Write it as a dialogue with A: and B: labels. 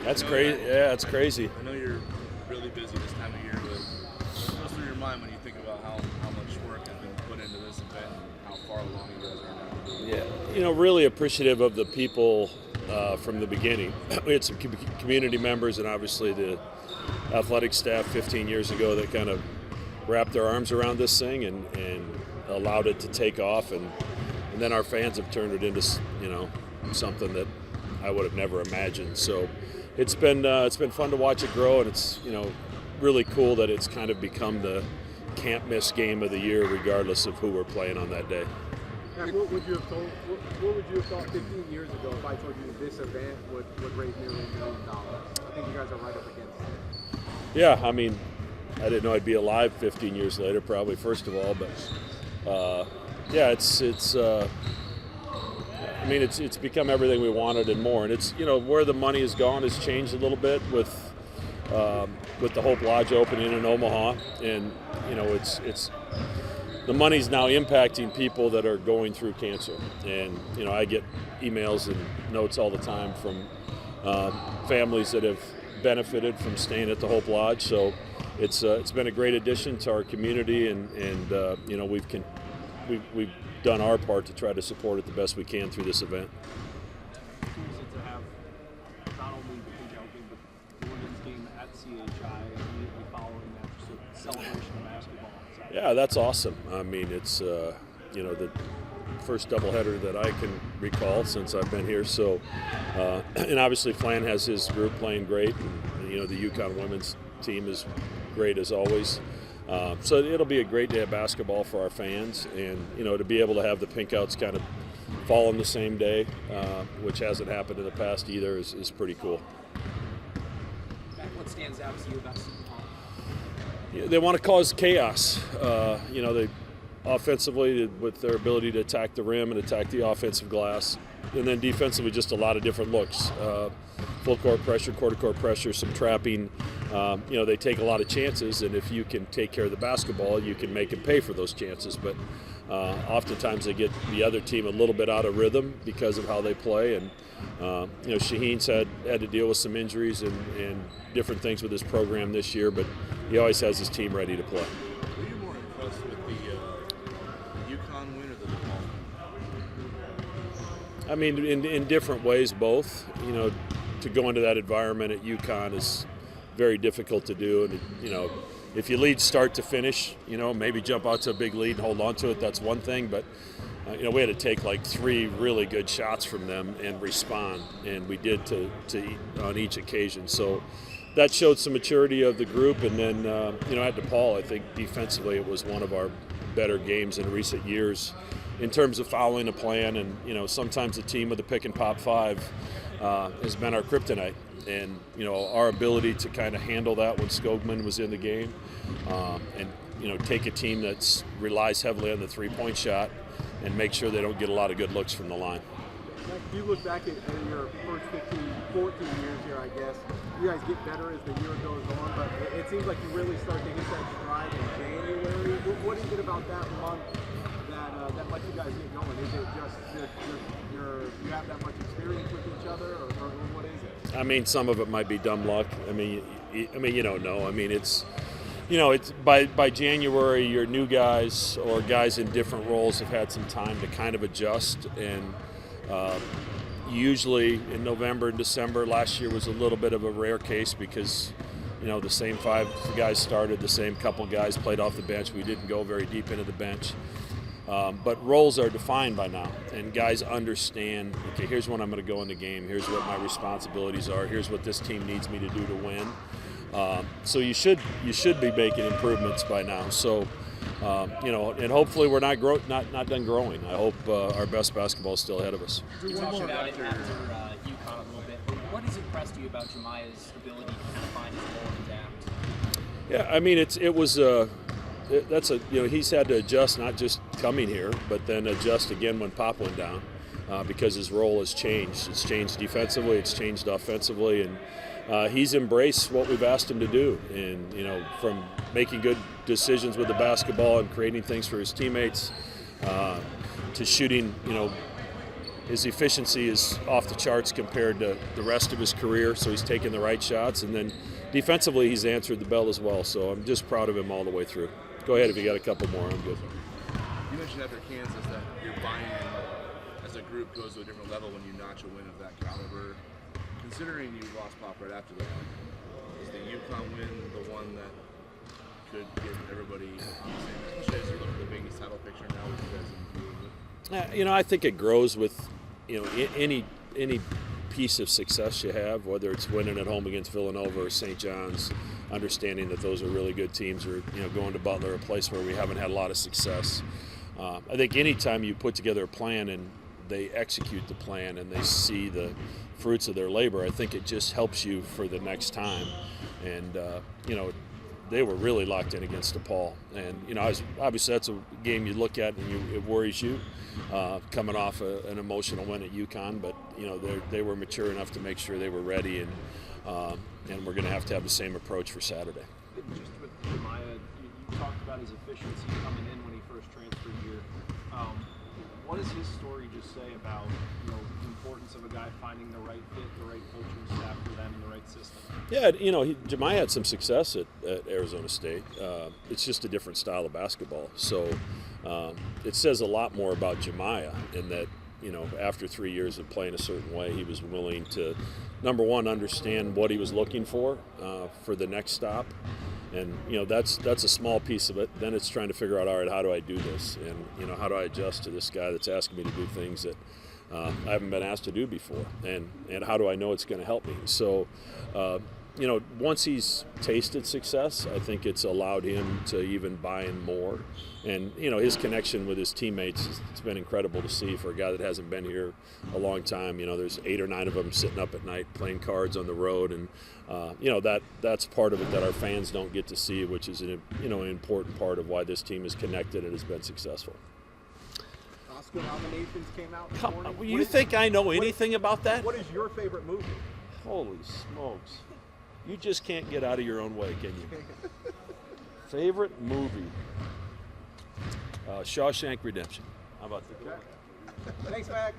A: That's crazy. Yeah, that's crazy.
B: I know you're really busy this time of year, but what goes through your mind when you think about how much work has been put into this event and how far along you guys are now?
A: Yeah, really appreciative of the people from the beginning. We had some community members and obviously the athletic staff 15 years ago that kind of wrapped their arms around this thing and allowed it to take off, and then our fans have turned it into something that I would have never imagined. So it's been fun to watch it grow, and it's really cool that it's kind of become the can't miss game of the year regardless of who we're playing on that day.
C: What would you have thought 15 years ago if I told you this event would raise nearly $1 million? I think you guys are right up against it.
A: Yeah, I mean, I didn't know I'd be alive 15 years later, probably, first of all, but yeah, it's become everything we wanted and more. And it's where the money has gone has changed a little bit with the Hope Lodge opening in Omaha, and it's the money's now impacting people that are going through cancer. And I get emails and notes all the time from families that have benefited from staying at the Hope Lodge. So it's been a great addition to our community, and we've done our part to try to support it the best we can through this event.
C: It's to have not only the Pink-Out game, but the women's game at CHI immediately following that, just a celebration of basketball.
A: Yeah, that's awesome. I mean, it's the first doubleheader that I can recall since I've been here. So, and obviously Flan has his group playing great, and the UConn women's team is great as always. So it'll be a great day of basketball for our fans, and to be able to have the Pink-Outs kind of fall on the same day, which hasn't happened in the past either, is pretty cool.
C: What stands out to you about Seton Hall?
A: Yeah, they want to cause chaos. They offensively with their ability to attack the rim and attack the offensive glass, and then defensively just a lot of different looks. Full court pressure, quarter court pressure, some trapping. They take a lot of chances, and if you can take care of the basketball, you can make them pay for those chances. But oftentimes they get the other team a little bit out of rhythm because of how they play. And Shaheen's had to deal with some injuries and different things with his program this year, but he always has his team ready to play.
B: Were you more impressed with the UConn win or the DePaul?
A: I mean, in different ways, both. To go into that environment at UConn is very difficult to do, and if you lead start to finish, maybe jump out to a big lead and hold on to it, that's one thing. But we had to take like 3 really good shots from them and respond, and we did on each occasion. So that showed some maturity of the group. And then at DePaul, I think defensively it was one of our better games in recent years in terms of following a plan. And sometimes a team with a pick and pop 5 has been our kryptonite. And our ability to kind of handle that when Skogman was in the game, and take a team that relies heavily on the 3-point shot and make sure they don't get a lot of good looks from the line.
C: If you look back at your first 15, 14 years here, I guess, you guys get better as the year goes on, but it seems like you really start to hit that stride in January. What is it about that month that lets you guys get going? Is it just you have that much experience with each other, or what is it?
A: I mean, some of it might be dumb luck. I mean, you don't know. I mean, it's by January, your new guys or guys in different roles have had some time to kind of adjust, and usually in November and December, last year was a little bit of a rare case because the same 5 guys started, the same couple guys played off the bench. We didn't go very deep into the bench. But roles are defined by now, and guys understand, okay, here's when I'm going to go in the game, here's what my responsibilities are, here's what this team needs me to do to win. So you should be making improvements by now. So, and hopefully we're not done growing. I hope our best basketball is still ahead of us.
D: You talked about it after UConn a little bit. What has impressed you about Jamiya's ability to kind of find his role and adapt?
A: Yeah, I mean, he's had to adjust, not just coming here, but then adjust again when Pop went down, because his role has changed. It's changed defensively, it's changed offensively, and he's embraced what we've asked him to do. And from making good decisions with the basketball and creating things for his teammates, to shooting his efficiency is off the charts compared to the rest of his career, so he's taking the right shots. And then defensively, he's answered the bell as well. So I'm just proud of him all the way through. Go ahead if you got a couple more. I'm good.
B: You mentioned after Kansas that your buy-in as a group goes to a different level when you notch a win of that caliber. Considering you lost Pop right after that, is the UConn win the one that could get everybody on the same, especially as you look at the Big East title picture now with you guys in view?
A: I think it grows with, any piece of success you have, whether it's winning at home against Villanova or St. John's, understanding that those are really good teams, or going to Butler, a place where we haven't had a lot of success. I think anytime you put together a plan and they execute the plan and they see the fruits of their labor, I think it just helps you for the next time. And they were really locked in against DePaul, and obviously that's a game you look at and it worries you, coming off an emotional win at UConn. But they were mature enough to make sure they were ready, and we're going to have the same approach for Saturday.
E: Just with Jamiya, you talked about his efficiency coming in when he first transferred here. What does his story just say about the importance of a guy finding the right fit, the right coaching staff for them, and the right system? Yeah,
A: Jamiya had some success at Arizona State. It's just a different style of basketball. So it says a lot more about Jamiya in that, after 3 years of playing a certain way, he was willing to, number one, understand what he was looking for the next stop. And that's a small piece of it. Then it's trying to figure out, all right, how do I do this? And how do I adjust to this guy that's asking me to do things that I haven't been asked to do before? And how do I know it's going to help me? So, once he's tasted success, I think it's allowed him to even buy in more. And his connection with his teammates, it's been incredible to see for a guy that hasn't been here a long time. There's 8 or 9 of them sitting up at night playing cards on the road, and that's part of it that our fans don't get to see, which is an important part of why this team is connected and has been successful.
C: Oscar nominations came out this morning.
A: You think I know anything about that?
C: What is your favorite movie?
A: Holy smokes. You just can't get out of your own way, can you? Favorite movie? Shawshank Redemption. How about that?
C: Thanks, Mac.